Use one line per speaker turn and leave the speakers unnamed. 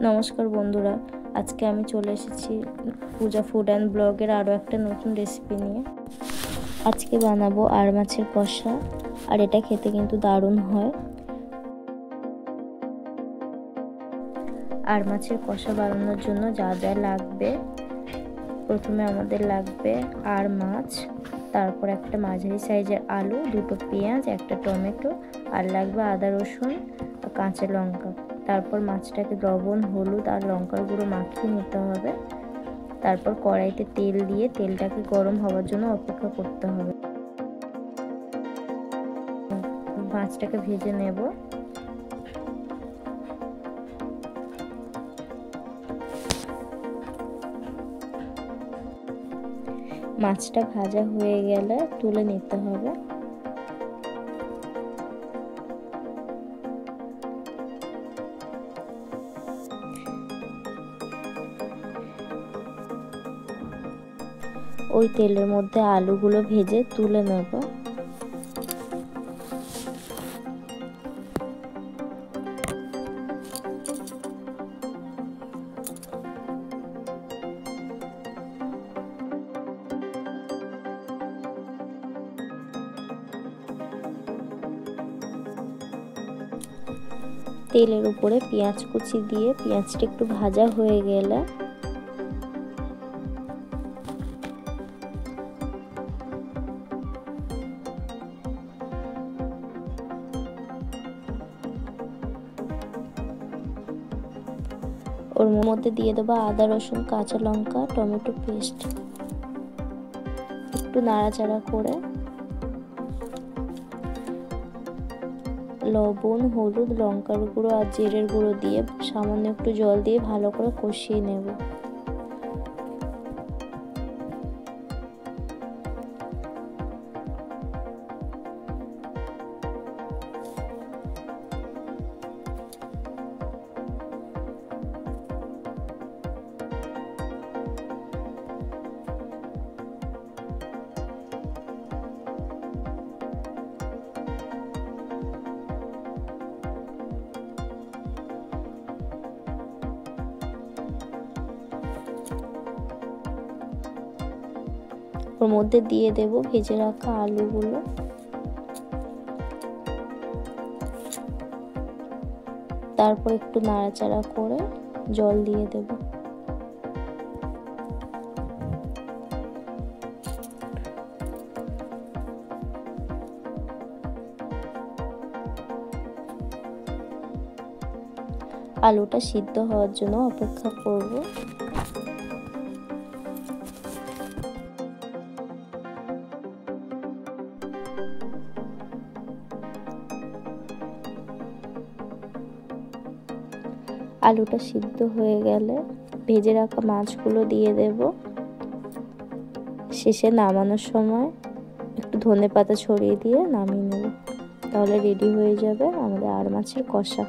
নমস্কার বন্ধুরা, আজকে আমি চলে এসেছি পূজা ফুড অ্যান্ড ব্লগের আরও একটা নতুন রেসিপি নিয়ে। আজকে বানাবো আর মাছের কষা, আর এটা খেতে কিন্তু দারুণ হয়। আর মাছের কষা বানানোর জন্য যা যা লাগবে, প্রথমে আমাদের লাগবে আর মাছ, তারপর একটা মাঝারি সাইজের আলু, দুটো পেঁয়াজ, একটা টমেটো, আর লাগবে আদা রসুন আর কাঁচা লঙ্কা। তারপর মাছটাকে লবণ, হলুদ আর লঙ্কার গুঁড়ো মাখিয়ে নিতে হবে। তারপর কড়াইতে তেল দিয়ে তেলটাকে গরম হওয়ার জন্য অপেক্ষা করতে হবে। মাছটাকে ভেজে নেব। মাছটা ভাজা হয়ে গেলে তুলে নিতে হবে। ওই তেলের মধ্যে আলুগুলো ভেজে তুলে নেব। তেলের উপরে পেঁয়াজ কুচি দিয়ে পেঁয়াজটা একটু ভাজা হয়ে গেলে ওর মধ্যে দিয়ে দেবো আদা রসুন কাঁচা লঙ্কা টমেটো পেস্ট। একটু নাড়াচাড়া করে লবণ, হলুদ, লঙ্কার গুঁড়ো আর জিরের গুঁড়ো দিয়ে সামান্য একটু জল দিয়ে ভালো করে কষিয়ে নেব। ওর মধ্যে দিয়ে দেব ভেজে রাখা আলুগুলো। তারপর একটু নাড়াচাড়া করে জল দিয়ে দেব। আলুটা সিদ্ধ হওয়ার জন্য অপেক্ষা করব। আলুটা সিদ্ধ হয়ে গেলে ভেজে রাখা মাছগুলো দিয়ে দেব। শেষে নামানোর সময় একটু ধনেপাতা ছড়িয়ে দিয়ে নামিয়ে নেব। তাহলে রেডি হয়ে যাবে আমাদের আর মাছের কষা।